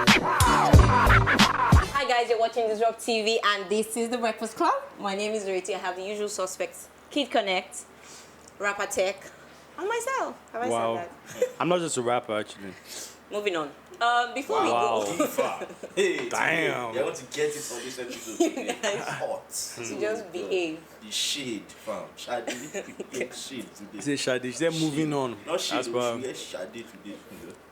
Hi guys, you're watching DZRPT TV and this is the Breakfast Club. My name is Ireti. I have the usual suspects: Kid Connect, Rapper Tech, and myself. Have I said that? I'm not just a rapper, actually. Moving on. Before we go, Hey, damn. I want to get it on this episode. It's hot. to just behave. The shade, fam. Shade. Shade today. Say Shadish, they're moving on. Not shade, As we per- get shade today.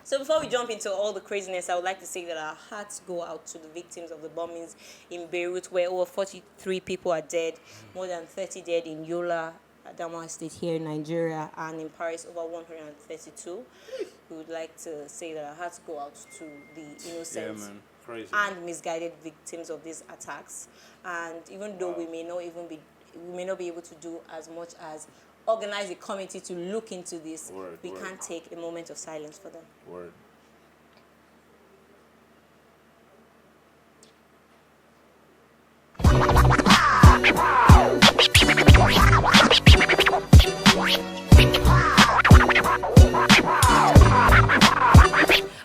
So before we jump into all the craziness, I would like to say that our hearts go out to the victims of the bombings in Beirut, where over 43 people are dead, more than 30 dead in Yola, Adamawa State here in Nigeria, and in Paris over 132. We would like to say that our hearts go out to the innocent Crazy. and misguided victims of these attacks. And even though we may not be able to do as much as organize a committee to look into this, we can't take a moment of silence for them. Word.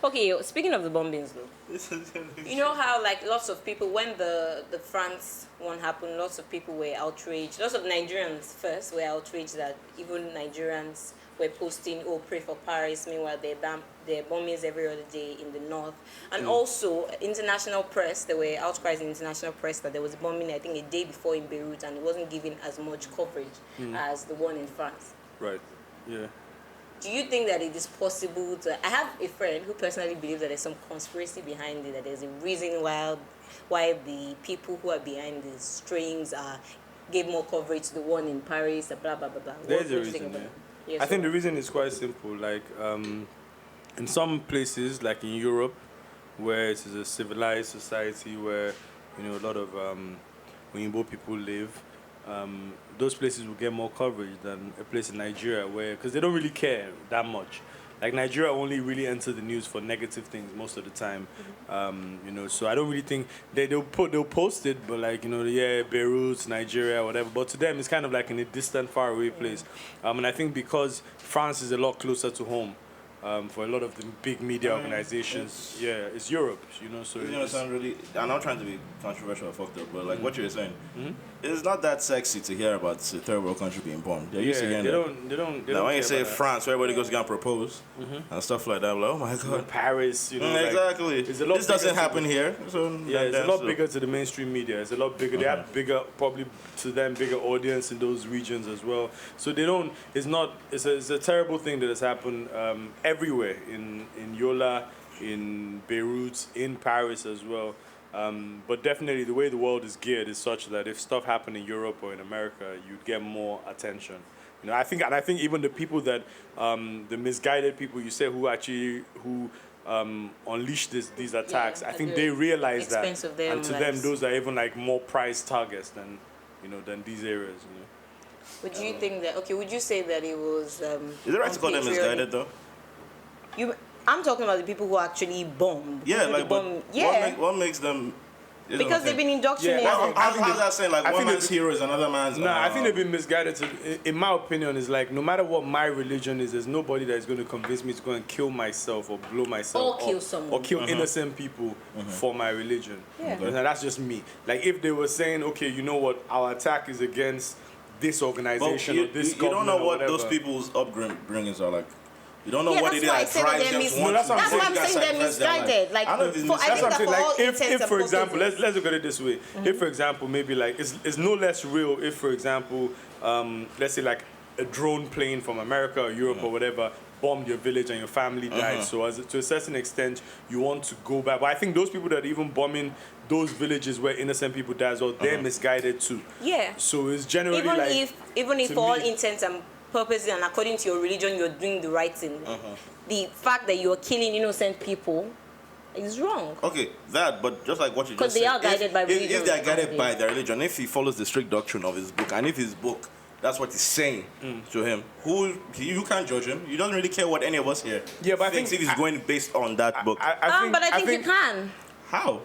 Okay, speaking of the bombings though, you know how like lots of people, when the France one happened, lots of people were outraged. Lots of Nigerians first were outraged that even Nigerians were posting, "Oh, pray for Paris." Meanwhile, there are bombings every other day in the north. And also, international press, there were outcries in international press that there was a bombing, I think, a day before in Beirut, and it wasn't given as much coverage as the one in France. Right, yeah. Do you think that it is possible to... I have a friend who personally believes that there's some conspiracy behind it, that there's a reason why the people who are behind the strings gave more coverage to the one in Paris, blah, blah, blah, blah. There's a reason, yeah. Yes, I think the reason is quite simple. Like, in some places, like in Europe, where it is a civilized society where, a lot of Oyinbo people live, those places will get more coverage than a place in Nigeria where, because they don't really care that much. Like Nigeria only really enter the news for negative things most of the time, so I don't really think they'll post it, but like, Beirut, Nigeria, whatever, but to them it's kind of like in a distant, far away place. And I think because France is a lot closer to home, for a lot of the big media organizations, it's Europe, so It's sound really, I'm not trying to be controversial or fucked up, but like what you're saying, it's not that sexy to hear about a third world country being bombed. They're used to hearing they that. don't Now when you say that. France, everybody goes to go and propose and stuff like that. I'm like, oh my god, Paris, exactly. It's a lot this doesn't bigger happen here. So it's a lot bigger to the mainstream media. It's a lot bigger. They have bigger, probably to them, bigger audience in those regions as well. So they don't. It's not. It's a terrible thing that has happened everywhere in Yola, in Beirut, in Paris as well. But definitely the way the world is geared is such that if stuff happened in Europe or in America, you'd get more attention. I think even the people that the misguided people you say who unleashed these attacks, I think they realize that, and to them those are even like more prized targets than these areas. Would you think that? Okay, would you say that it was? Is it right to call them misguided though? I'm talking about the people who actually bombed. Yeah, like what makes them? Because they've been indoctrinated. Yeah, how's that saying? Like one man's hero is another man's. No, I think they've been misguided. In my opinion, is like no matter what my religion is, there's nobody that is going to convince me to go and kill myself or blow myself or kill someone or kill innocent people for my religion. Yeah. And that's just me. Like if they were saying, okay, you know what, our attack is against this organization or this government. You don't know what whatever. those people's upbringings are like. You don't know Yeah, what they did that's that why I drives said them that to want that's to. why I'm saying they're misguided. Like, I don't know if it's I think that for all intents if and for example, purposes. let's look at it this way. If, for example, maybe like it's no less real if, for example, let's say like a drone plane from America or Europe or whatever bombed your village and your family died. So to a certain extent, you want to go back. But I think those people that are even bombing those villages where innocent people die as well, they're misguided too. Yeah. So it's generally even if to for all me- intents and purposes and according to your religion you're doing the right thing, the fact that you're killing innocent people is wrong. Okay, but just like what you just said. Because they are guided by religion. If they are guided by their religion, if he follows the strict doctrine of his book, and if his book, that's what he's saying to him, you can't judge him. You don't really care what any of us here but I thinks think if he's going based on that book. But I think you can. How?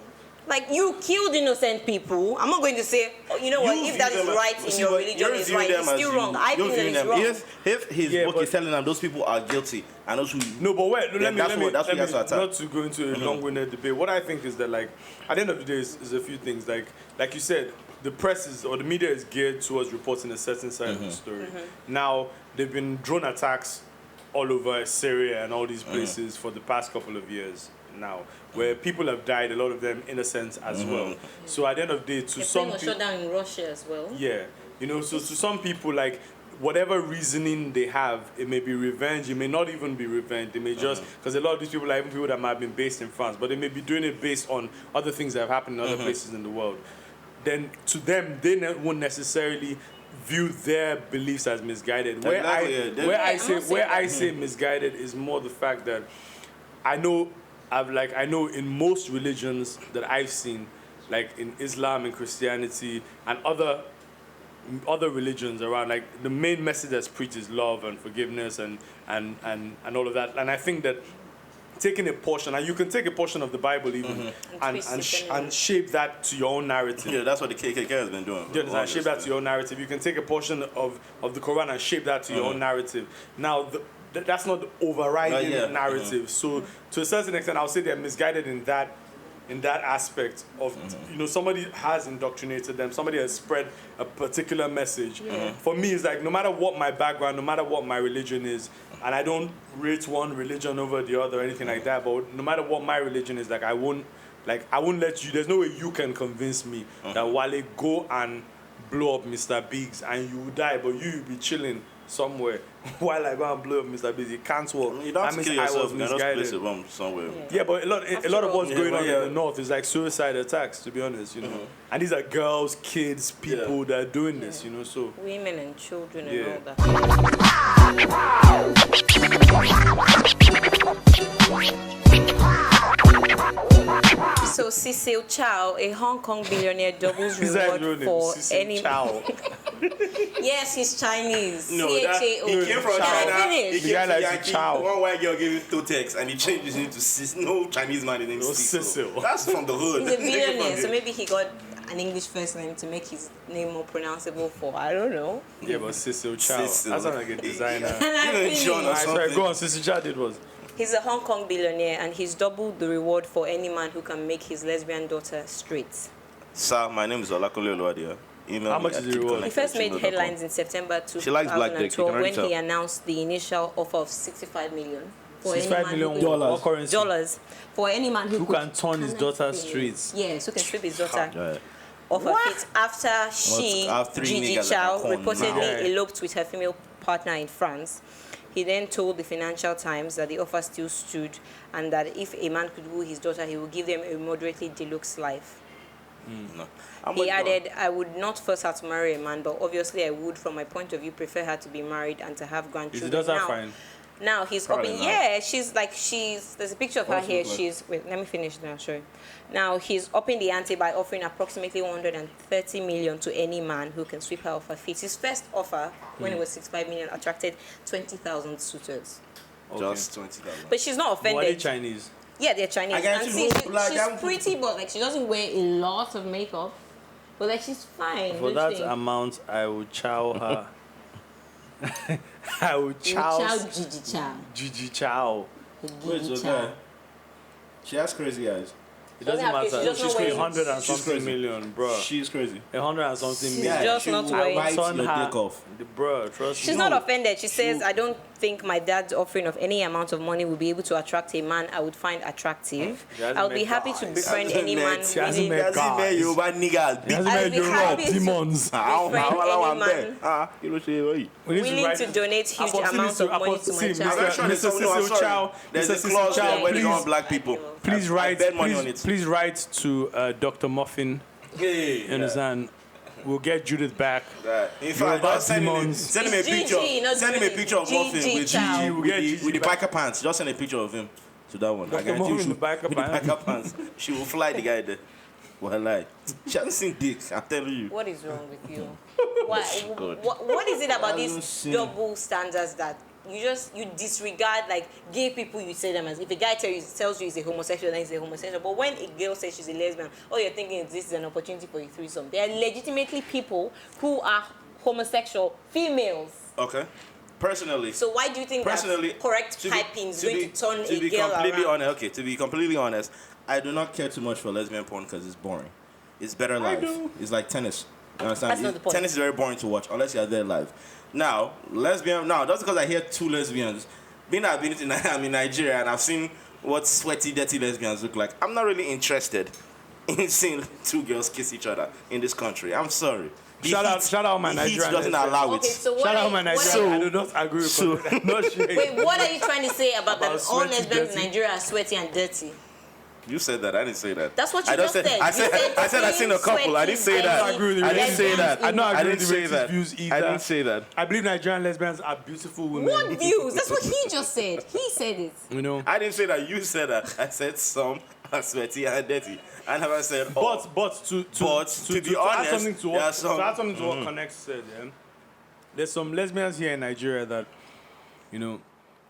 Like, you killed innocent people. I'm not going to say, you know what, if that is right in your religion, it's right. It's still wrong. I think that it's wrong. If his book is telling them those people are guilty, and those who No, but wait, let me that's what you have to attack. not to go into a long-winded debate. What I think is that, like, at the end of the day, is a few things. Like you said, the press is, or the media is geared towards reporting a certain side of the story. Now, they've been drone attacks all over Syria and all these places for the past couple of years now, where people have died, a lot of them innocent as well. So at the end of the day, to some people, shut down in Russia as well. yeah, you know, so to some people, like, whatever reasoning they have, it may be revenge, it may not even be revenge, they may just, because a lot of these people are even people that might have been based in France, but they may be doing it based on other things that have happened in other places in the world. Then to them, they won't necessarily view their beliefs as misguided. Where I say misguided is more the fact that I know in most religions that I've seen, like in Islam and Christianity and other religions around, like the main message that's preached is love and forgiveness and all of that. And I think that taking a portion, and you can take a portion of the Bible even and shape that to your own narrative. Yeah, that's what the KKK has been doing. Yeah, shape that to your own narrative. You can take a portion of the Quran and shape that to your own narrative. Now, that's not the overriding narrative. So, to a certain extent, I'll say they're misguided in that aspect of, you know, somebody has indoctrinated them, somebody has spread a particular message. For me, it's like, no matter what my background, no matter what my religion is, and I don't rate one religion over the other or anything like that, but no matter what my religion is, like, I won't let you, there's no way you can convince me that Wale, go and blow up Mr. Biggs and you will die, but you'll be chilling somewhere while I go and blow up Mr. Biggs. It can't work. You don't have to kill yourself, you just place a bomb somewhere. Yeah, but a lot of what's going on in the north is like suicide attacks, to be honest, you know. And these are girls, kids, people that are doing this, you know, so. Women and children and all that. So Cecil Chow, a Hong Kong billionaire, doubles reward for any. Yes, he's Chinese. No, C-H-A-O. he came from China. He The guy came to likes Yankee. Chow. One white girl gave him two texts and he changed his name to Cecil. No Chinese man, his name is Cecil. That's from the hood. He's a billionaire, so maybe he got an English first name to make his name more pronounceable for, I don't know. Yeah, but Cecil Chow. Cecil. That sounds like a designer. John or Alright, sorry, something. go on, Cecil Chow did was. He's a Hong Kong billionaire and he's doubled the reward for any man who can make his lesbian daughter straight. Sir, my name is Olakole Oluwadia. How much is the reward? He first made headlines in September She likes black dick, you 2012 can already when tell. he announced the initial offer of $65 million for any $65 man million who can, what currency? dollars for any man who can turn his daughter straight. Yes, who can strip his daughter Yeah. off her feet after she, I have three Gigi niggas Chow, that can come reportedly now. eloped with her female partner in France. He then told the Financial Times that the offer still stood and that if a man could woo his daughter, he would give them a moderately deluxe life. No. He added, I would not force her to marry a man, but obviously I would, from my point of view, prefer her to be married and to have Is grandchildren. the daughter fine? Now he's Probably upping. not. Yeah, there's a picture of her here. Wait, let me finish now, show you. Now he's upping the ante by offering approximately 130 million to any man who can sweep her off her feet. His first offer, when it was 65 million, attracted 20,000 suitors. Just 20,000. But she's not Why are they offended. Chinese? Yeah, they're Chinese. I guess And you see, know, like, she's I'm- pretty, but like she doesn't wear a lot of makeup. But like she's fine. For don't that you think? amount, I would chow her. I would You chow chow Gigi Chow. Gigi Chow. Wait, Gigi so Chow. guy. She has crazy eyes. It doesn't Doesn't have matter. to, she just She's not wearing- 100 and She's something crazy. million, bro. She's crazy. 100 and something She's million. just she not will wearing- bite Turn your her, dick off. bro, trust She's me. not offended. She says, I don't think my dad's offering of any amount of money will be able to attract a man I would find attractive. She hasn't I would be met happy to guys. befriend any man She hasn't willing, met guys. Yoruba niggas. He hasn't I'll met be Yoruba happy to- demons. We need willing write- to donate huge Apostles amounts to- of money to my apostles- child. Mr. Cecil Chow, There's Mr. a Cecil clause Chow, there where they don't please- want black people. Please I write, bet money on it. please write to Dr. Muffin. Yeah. You understand? We'll get Judith back. In Yoruba fact, just send him demons. send him a It's picture. Gigi, not Send him a Gigi. picture of Muffin Gigi with Chow. Gigi We'll get Gigi with the back. biker pants. Just send a picture of him to that one. I Dr. guarantee Muffin you with the biker with the pants. biker pants. She will fly the guy there. Well, like, she hasn't seen dick. I'm telling you. What is wrong with you? God. What is it about Hasn't these seen- double standards that you disregard, like gay people? You say them as, if a guy tells you he's a homosexual, then he's a homosexual. But when a girl says she's a lesbian, all you're thinking is this is an opportunity for a threesome. There are legitimately people who are homosexual females. Okay. Personally. So why do you think that correct typing is going to turn a girl around? To be completely honest, I do not care too much for lesbian porn because it's boring. It's better live. It's like tennis. You understand? That's not the point. Tennis is very boring to watch unless you're there live. Now, that's because I hear two lesbians. I've been in Nigeria and I've seen what sweaty, dirty lesbians look like. I'm not really interested in seeing two girls kiss each other in this country. I'm sorry. Shout out my Nigerian. Doesn't allow it. Okay, so Shout out my Nigerian. I do not agree with you. Wait, what are you trying to say about that all lesbians in Nigeria are sweaty and dirty? You said that. I didn't say that. That's what you just said. I said I seen a couple. I didn't say that. I didn't say that. I didn't say that. I didn't say that. I believe Nigerian lesbians are beautiful women. What views? That's what he just said. He said it. You know. I didn't say that. You said that. I said some are sweaty and dirty. I never said all. But to be honest, add something to what Connect said. Yeah? There's some lesbians here in Nigeria that, you know.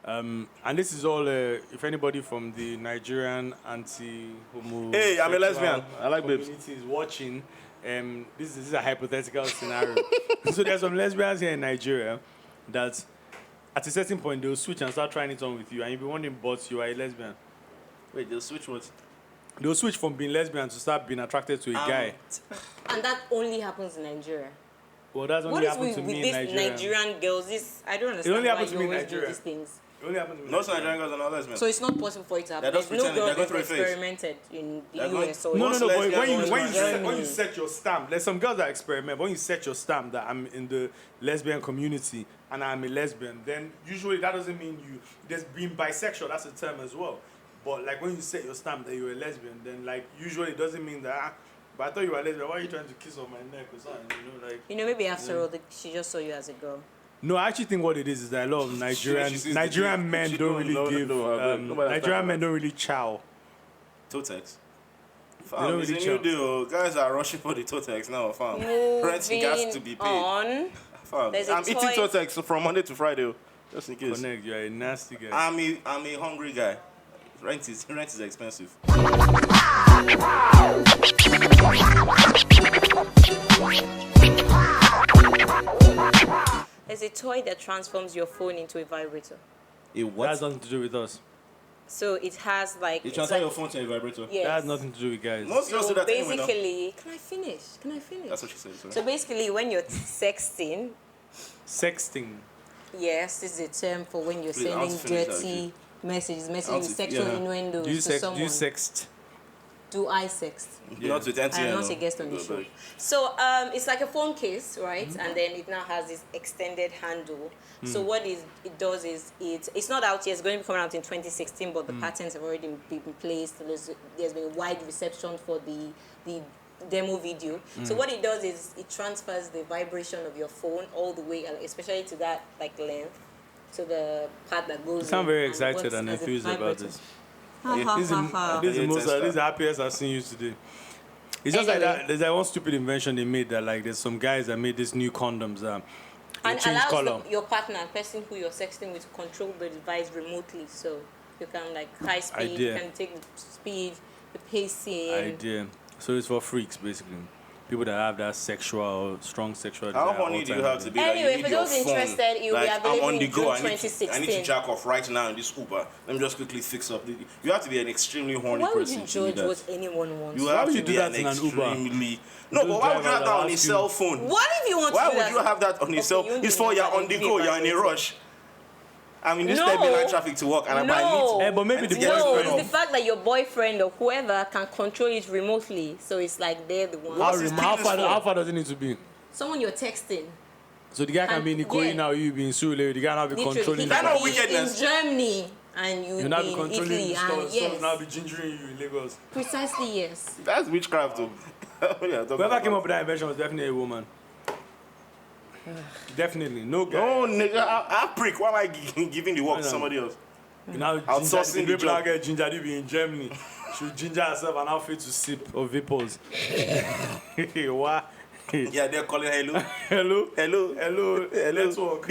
And this is all, if anybody from the Nigerian anti-homo... Hey, I'm a lesbian. I like babes. ...community is watching, this is a hypothetical scenario. So there's some lesbians here in Nigeria that at a certain point they'll switch and start trying it on with you and you'll be wondering, but you are a lesbian. Wait, they'll switch what? They'll switch from being lesbian to start being attracted to a guy. And that only happens in Nigeria. Well, that's only happened to me in Nigeria. Nigerian girls, I don't understand only why happens to you me in always do Nigeria. these things. It only happened to me. Most Nigerian girls are not lesbian. So it's not possible for it to happen. They're just There's no pretending. girl They're that's going through a phase. experimented in the They're US or No, but lesbian when you set your stamp, there's some girls that experiment. But when you set your stamp that I'm in the lesbian community and I'm a lesbian, then usually that doesn't mean there's being bisexual. That's a term as well. But like when you set your stamp that you're a lesbian, then like usually it doesn't mean that. But I thought you were a lesbian. Why are you trying to kiss on my neck or something? Maybe after all, she just saw you as a girl. No, I actually think what it is that a lot of Nigerian men don't really give. Nigerian men don't really chow. Totex. They don't really it's a new deal. Guys are rushing for the Totex now, fam. Renting gas to be paid. On. I'm eating Totex from Monday to Friday, just in case. Connect, you're a nasty guy. I'm a hungry guy. Rent is expensive. There's a toy that transforms your phone into a vibrator. A what? That has nothing to do with us. So it has like... You transfer your phone to a vibrator? Yes. That has nothing to do with guys. Most girls do that anyway, basically... Can I finish? That's what she said. Sorry. So basically when you're sexting... Sexting. Yes, this is a term for when you're sending dirty messages with sexual innuendos to someone. Do you sext? Do I sext? Yeah. Not with NTN. I am not a guest on the show. So it's like a phone case, right? Mm-hmm. And then it now has this extended handle. So what it does is it's not out yet. It's going to be coming out in 2016, but the patents have already been placed. There's been wide reception for the demo video. So what it does is it transfers the vibration of your phone all the way, especially to that like length, to the part that goes. You sound very excited and enthused about this. This is the happiest I've seen you today. It's just like that. There's that one stupid invention they made that like there's some guys that made this new condoms and allows your partner, person who you're sexting with, to control the device remotely. So you can like high speed, you can take the speed, the pacing. So it's for freaks basically. People that have that strong sexual desire. How horny do you have to be? Anyway, for those interested, it will be available in June 2016. I need to jack off right now in this Uber. Let me just quickly fix up. You have to be an extremely horny person. Why would you judge what anyone wants? You have to be an extremely... No, but why would you have that on his cell phone? What if you want to do that? Why would you have that on his cell phone? It's for you're on the go, you're in a rush. I mean, this line traffic to work, and I need but maybe it's the fact that your boyfriend or whoever can control it remotely. So it's like they're the one. How far does it need to be? Someone you're texting. So the guy can be in Ikoyi now, you be in Sule, the guy now be controlling. He can be in Germany and you now be be in controlling Italy. stores now be gingering you in Lagos. Precisely, yes. That's witchcraft, though. Whoever came up with that invention was definitely a woman. Definitely, no guy. No, nigga, I prick. Why am I giving the work to somebody else? Now, outsourcing the job. Ginger be in Germany. She would ginger herself and outfit to sip of vapors. What? Yeah, they're calling hello. Network.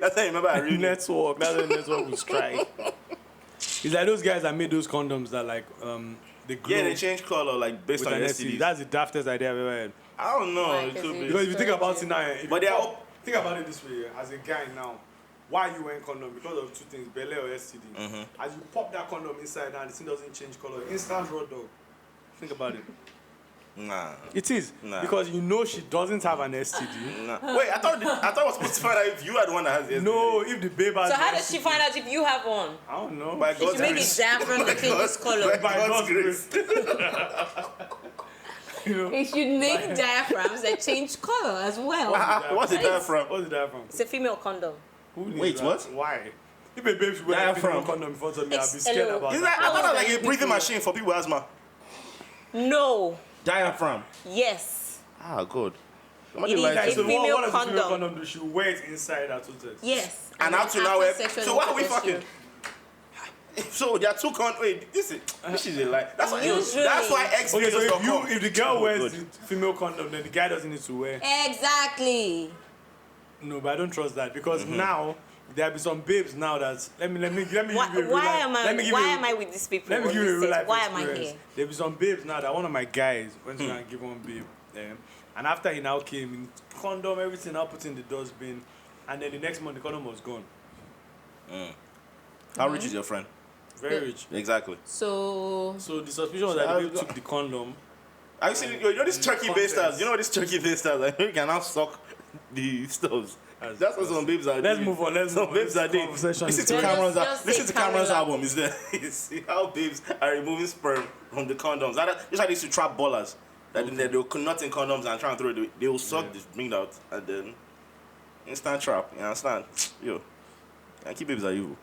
That's how you remember I read network. That's how network will strike. It's like those guys that made those condoms that like they glow. Yeah, they change color like based on STDs. That's the daftest idea I've ever had. I don't know. Why? It could be. Because if you think about it now, But they are think about it this way, as a guy now, why you wearing condom? Because of two things, Belle or STD. As you pop that condom inside and the thing doesn't change color, instant raw dog. Think about it. Nah. It is. Nah. Because you know she doesn't have an STD. Nah. Wait, I thought I was supposed to find out if you are the one that has the STD. No, if the babe has So how the does she STD, find out if you have one? I don't know. By If you God's make it grace. diaphragm that changes color. By God's grace. You know? It should make diaphragms that change color as well. What's the diaphragm? What's the diaphragm? It's a female condom. Who needs Wait, that? what? Why? If a babe should wear a Diaphragm. female condom in front of me, I'll be scared Hello. about Isn't that. that, I thought that was like a People- breathing machine for people with asthma. No. Diaphragm. Yes. Ah, good. It Imagine is like a So female what does the female condom. condom do? She wear it inside her toothpaste. Yes. And then up to now, after sexual so why are we intercourse, fucking? So there are two wait, this is a lie. That's why Usually- that's why X Okay, so videos don't if come. the girl wears Good. the female condom, then the guy doesn't need to wear. Exactly. No, but I don't trust that because now there be some babes now that let me give you a real Why life- am I? let me give Why you a- am I with these people? Let me on give you a this real set? life Why am I experience. here? There be some babes now that one of my guys went to go and give one babe, and after he now came in condom, everything now put in the dustbin, and then the next month the condom was gone. How rich is your friend? Very rich. Exactly. So So the suspicion was that the babe took the condom. Have you seen you know this turkey based Contents. stars? You know this turkey based stars? Like you can now suck the stoves. That's what some babes are Let's doing. move on. Let's Some move on. babes are This doing. conversation Listen is to going- Cameron's Just listen to say Cameron's Camera. album. Is there? You see how babes are removing sperm from the condoms. This how they used to trap ballers. That they will nut in condoms and try and throw it. They will suck this, bring it out, and then instant trap. You understand? Yo, keep babes are evil.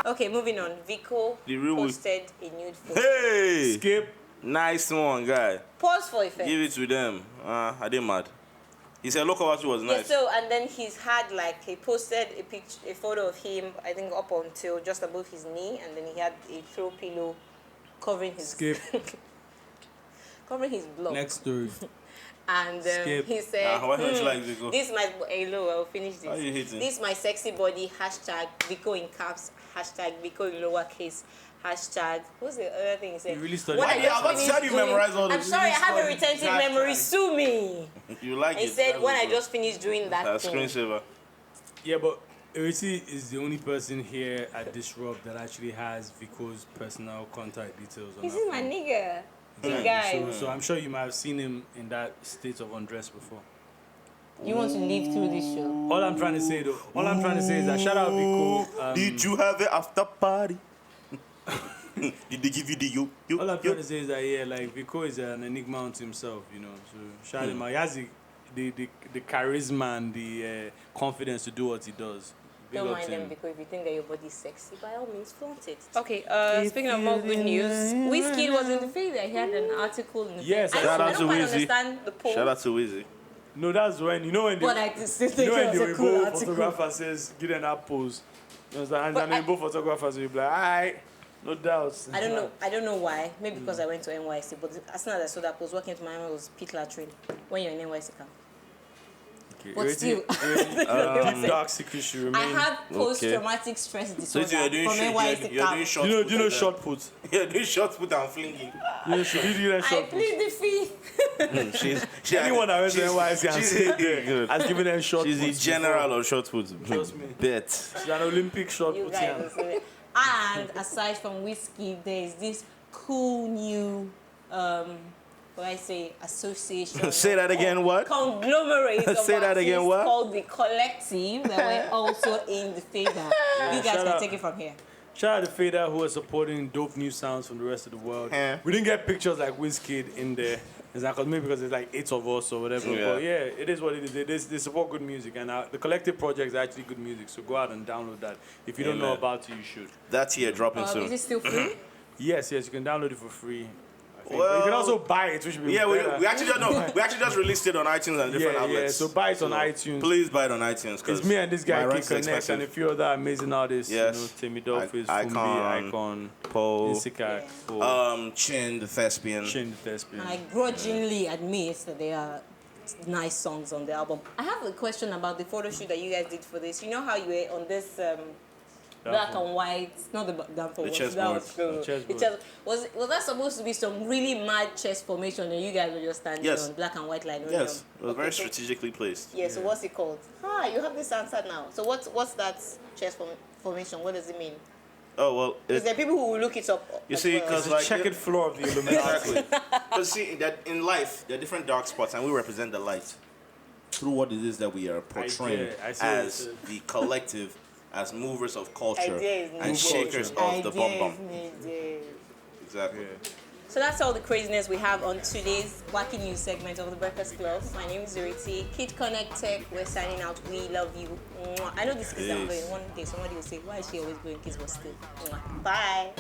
okay, moving on. Vico The real- posted a nude photo. Hey, Skip. nice one, guy. Pause for effect. Give it to them. I did mad. He said local watch was Yeah, nice. so and then he's had like he posted a photo of him, I think up until just above his knee, and then he had a throw pillow covering his Skip. covering his block. Next story. And Skip. he said, Why don't you like Vico? "This my hello, I'll finish this. Why you hating? This my sexy body hashtag Vico in caps hashtag Vico in lowercase hashtag what's the other thing he said? You really studied When that. I Yeah, just I was about to finished say, how do you doing- memorize all I'm those? sorry, I You have a studied retentive hashtags. memory. Sue me. You like He it? said That when was I good. just finished doing that That thing. screensaver. Yeah, but Ireti is the only person here at Disrupt that actually has Vico's personal contact details on This her is my phone. nigga. You So, guys, so I'm sure you might have seen him in that state of undress before. you want to live through this show? All I'm trying to say though, all I'm trying to say is that shout out Vico. Did you have it after party? Did they give you the you? All I'm trying to say is that yeah, like Vico is an enigma unto himself, you know. So shout him out. He has the charisma and the confidence to do what he does. Big Don't up mind to them him. because if you think that your body is sexy, by all means, flaunt it. Okay, speaking of more good news, Whiskey was in the feed. He had an article in the Yes, feed. shout I out don't to quite Wizzy. understand the poll. Shout out to Wizzy. No, that's when you know when But I still you think know it when was the a cool Igbo article. photographer says give them that pose. You understand? And But then the Igbo photographers will be like, alright, no doubts. I don't know why. Maybe because I went to NYC. But as soon as I saw that post, walking to my mind was pit latrine when you're in NYC camp. Okay, But still. deep dark secrets should I remain. had post-traumatic stress So disorder you're doing from NYC you're doing camp. short. Do you put know like short put? that. You're doing short put and flinging. You know, she did do that I short put. plead the fifth. She Anyone that went to she's- NYC and she's said good. there has given them short She's the puts general of short put. Trust me. Bet. before. She's an Olympic short You put. guys will see it. And aside from whiskey, there's this cool new what I say association. Say that again, what? Conglomerate of Say that again, artists what? called the Collective that were also in the fader. You guys shout can out. take it from here. Shout out to Fader who are supporting dope new sounds from the rest of the world. Yeah. We didn't get pictures like Wizkid in there. It's like maybe because there's like 8 of us or whatever. Yeah. But yeah, it is what it is. They support good music, and the collective project is actually good music. So go out and download that. If you don't know Amen. about it, you should. That's here dropping Is soon. it still free? Yes, you can download it for free. I think. Well- But you can also buy it, which would be Yeah, better. we actually don't know. We actually just released it on iTunes and different yeah. outlets. So buy it on iTunes. Please buy it on iTunes. 'cause It's me and this guy, my Kid rent's Connect, expensive. and a few other amazing artists. Yes. You know, Timmy Dolphins, Icon, Fumbi, Icon, Poe, Insikak, Chin the Thespian. Chin the Thespian. And I grudgingly admit that they are nice songs on the album. I have a question about the photo shoot that you guys did for this. You know how you were on this black and white, not the down for The what, chessboard. that was cool. The chessboard. The was that supposed to be some really mad chess formation and you guys were just standing Yes. on black and white line? Yes, it was Okay, very so- strategically placed. Yeah, so what's it called? Ah, you have this answer now. So what's that chess formation? What does it mean? Oh well, Is there people who will look it up? You as see, well? 'cause The like checkered floor of the Illuminati. exactly. Because see, that in life there are different dark spots, and we represent the light through what it is that we are portraying I see what as you the collective, as movers of culture Idea is and needed. shakers of the Idea bum is bum. needed. Exactly. Yeah. So that's all the craziness we have on today's Wacky News segment of the Breakfast Club. My name is Ireti. Kid Connect Tech. We're signing out. We love you. Mwah. I know this kids are Peace. going. One day somebody will say, why is she always blowing kids but still? Mwah. Bye.